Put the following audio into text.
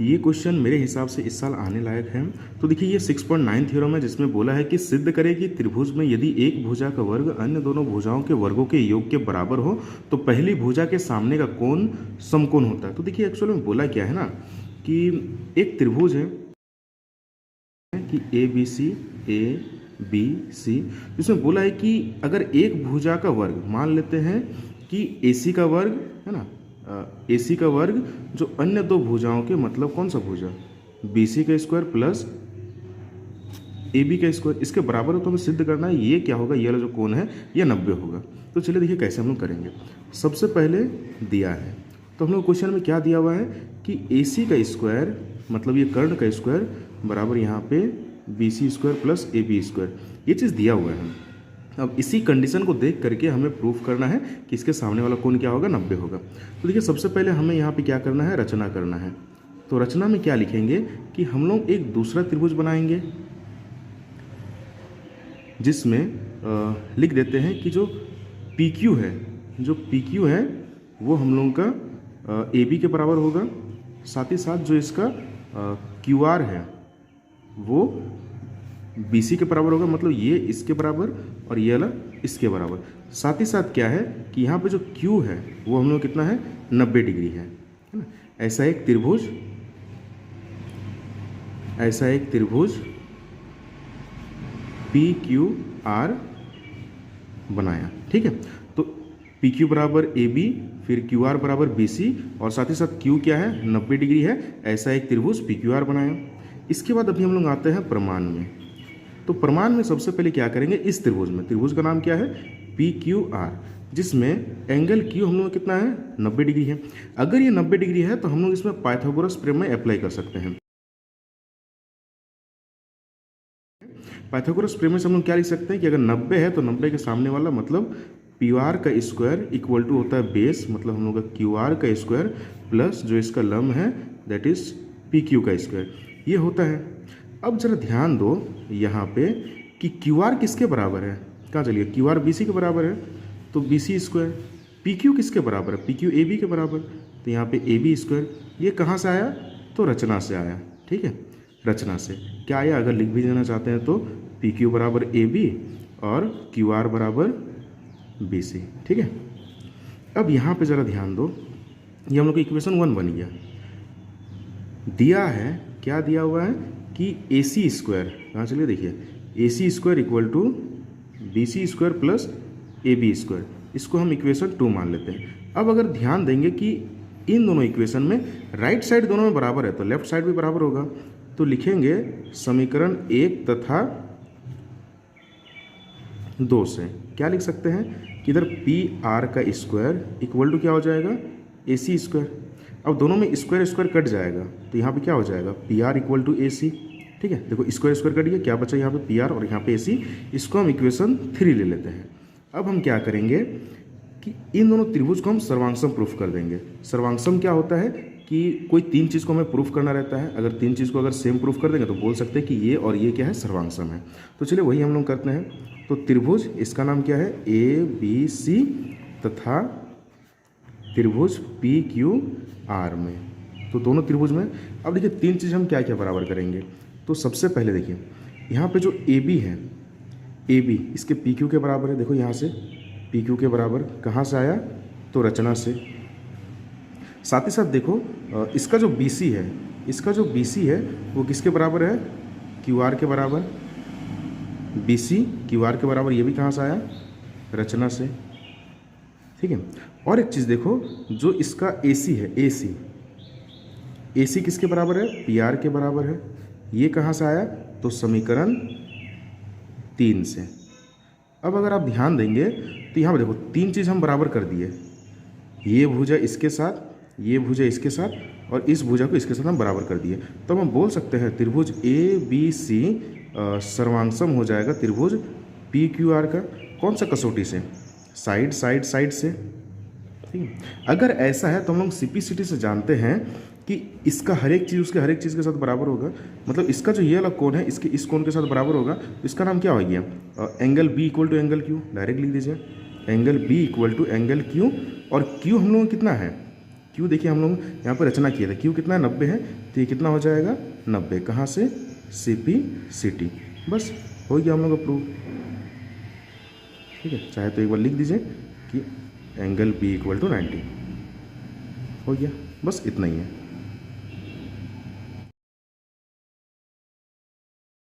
ये क्वेश्चन मेरे हिसाब से इस साल आने लायक है। तो देखिए ये 6.9 थ्योरम है जिसमें बोला है कि सिद्ध करें कि त्रिभुज में यदि एक भुजा का वर्ग अन्य दोनों भुजाओं के वर्गों के योग के बराबर हो तो पहली भुजा के सामने का कोण समकोण होता है। तो देखिए एक्चुअली में बोला क्या है ना कि एक त्रिभुज है कि ए बी सी, जिसमें बोला है कि अगर एक भुजा का वर्ग मान लेते हैं कि AC का वर्ग है ना, AC का वर्ग जो अन्य दो भुजाओं के मतलब कौन सा भुजा BC का स्क्वायर प्लस AB का स्क्वायर इसके बराबर हो, तो हमें सिद्ध करना है ये क्या होगा, ये वाला जो कोण है ये 90 होगा। तो चलिए देखिए कैसे हम लोग करेंगे। सबसे पहले दिया है तो हम लोग क्वेश्चन में क्या दिया हुआ है कि AC का स्क्वायर मतलब ये कर्ण का स्क्वायर बराबर यहाँ पे BC square plus AB square, ये चीज़ दिया हुआ है। अब इसी कंडीशन को देख करके हमें प्रूफ करना है कि इसके सामने वाला कोण क्या होगा, 90 होगा। तो देखिए सबसे पहले हमें यहाँ पे क्या करना है, रचना करना है। तो रचना में क्या लिखेंगे कि हम लोग एक दूसरा त्रिभुज बनाएंगे जिसमें लिख देते हैं कि जो PQ है वो हम लोगों का AB के बराबर होगा, साथ ही साथ जो इसका QR है वो BC के बराबर होगा, मतलब ये इसके बराबर और ये वाला इसके बराबर। साथ ही साथ क्या है कि यहाँ पे जो Q है वो हम लोग कितना है, 90 डिग्री है ना। ऐसा एक त्रिभुज PQR बनाया, ठीक है। तो PQ बराबर AB फिर QR बराबर BC और साथ ही साथ Q क्या है, 90 डिग्री है, ऐसा एक त्रिभुज PQR बनाया। इसके बाद अभी हम लोग आते हैं प्रमाण में। तो प्रमाण में सबसे पहले क्या करेंगे, इस त्रिभुज में, त्रिभुज का नाम क्या है PQR, जिसमें एंगल Q हम लोग कितना है, 90 डिग्री है। अगर ये 90 डिग्री है तो हम लोग इसमें पाइथागोरस प्रमेय अप्लाई कर सकते हैं। पाइथागोरस प्रमेय से हम लोग क्या लिख सकते हैं कि अगर 90 है तो 90 के सामने वाला मतलब PR का स्क्वायर इक्वल टू होता है बेस, मतलब हम लोग का QR का स्क्वायर प्लस जो इसका लम्ब है दैट इज PQ का स्क्वायर, ये होता है। अब जरा ध्यान दो यहाँ पे कि QR किसके बराबर है, कहाँ चलिए, QR BC के बराबर है तो BC स्क्वायर, PQ किसके बराबर है, PQ AB के बराबर, तो यहाँ पे AB स्क्वायर, ये कहाँ से आया, तो रचना से आया, ठीक है। रचना से क्या आया, अगर लिख भी देना चाहते हैं तो PQ बराबर AB और QR बराबर BC, ठीक है। अब यहाँ पे ज़रा ध्यान दो, ये हम लोग का इक्वेशन 1 बन गया। दिया है, क्या दिया हुआ है कि AC स्क्वायर, कहाँ चलिए देखिए, AC square equal to BC square plus AB square, इसको हम इक्वेशन 2 मान लेते हैं। अब अगर ध्यान देंगे कि इन दोनों इक्वेशन में राइट साइड दोनों में बराबर है तो लेफ्ट साइड भी बराबर होगा, तो लिखेंगे समीकरण 1 तथा 2 से क्या लिख सकते हैं कि इधर PR का स्क्वायर इक्वल टू क्या हो जाएगा, AC स्क्वायर। अब दोनों में स्क्वायर स्क्वायर कट जाएगा तो यहाँ पे क्या हो जाएगा, PR इक्वल टू AC, ठीक है। देखो स्क्वायर स्क्वायर कट गया, क्या बचा यहाँ पे PR और यहाँ पे AC, इसको हम इक्वेशन 3 ले लेते हैं। अब हम क्या करेंगे कि इन दोनों त्रिभुज को हम सर्वांगसम प्रूफ कर देंगे। सर्वांगसम क्या होता है कि कोई 3 चीज़ को हमें प्रूफ करना रहता है, अगर 3 चीज़ को अगर सेम प्रूफ कर देंगे तो बोल सकते हैं कि ये और ये क्या है, सर्वांगसम है। तो चलिए वही हम लोग करते हैं। तो त्रिभुज इसका नाम क्या है, ABC तथा त्रिभुज PQR में, तो दोनों त्रिभुज में अब देखिए 3 चीज़ हम क्या क्या बराबर करेंगे। तो सबसे पहले देखिए यहाँ पे जो AB है, AB इसके PQ के बराबर है, देखो यहाँ से PQ के बराबर कहाँ से आया, तो रचना से। साथ ही साथ देखो इसका जो BC है वो किसके बराबर है, QR के बराबर, BC QR के बराबर, ये भी कहाँ से आया, रचना से, ठीक है। और एक चीज़ देखो, जो इसका AC है, AC किसके बराबर है, PR के बराबर है, ये कहाँ से आया, तो समीकरण 3 से। अब अगर आप ध्यान देंगे तो यहाँ पर देखो 3 चीज़ हम बराबर कर दिए, ये भुजा इसके साथ, ये भुजा इसके साथ और इस भुजा को इसके साथ हम बराबर कर दिए। तो हम बोल सकते हैं त्रिभुज ABC सर्वांगसम हो जाएगा त्रिभुज PQR का, कौन सा कसौटी से, साइड से, ठीक है। अगर ऐसा है तो हम लोग CPCT से जानते हैं कि इसका हर एक चीज़ उसके हर एक चीज़ के साथ बराबर होगा, मतलब इसका जो ये वाला कोण है इसके इस कोण के साथ बराबर होगा, तो इसका नाम क्या हो गया, angle B equal to angle Q, direct लिख दीजिए, angle B equal to angle Q, और Q हम लोगों को कितना है, क्यू देखिए हम लोग यहाँ पर रचना किया था, क्यू कितना है 90 है, तो ये कितना हो जाएगा 90, कहाँ से CP CT, बस हो गया हम लोग अप्रूव। ठीक है, चाहे तो एक बार लिख दीजिए कि एंगल P = 90, हो गया, बस इतना ही है।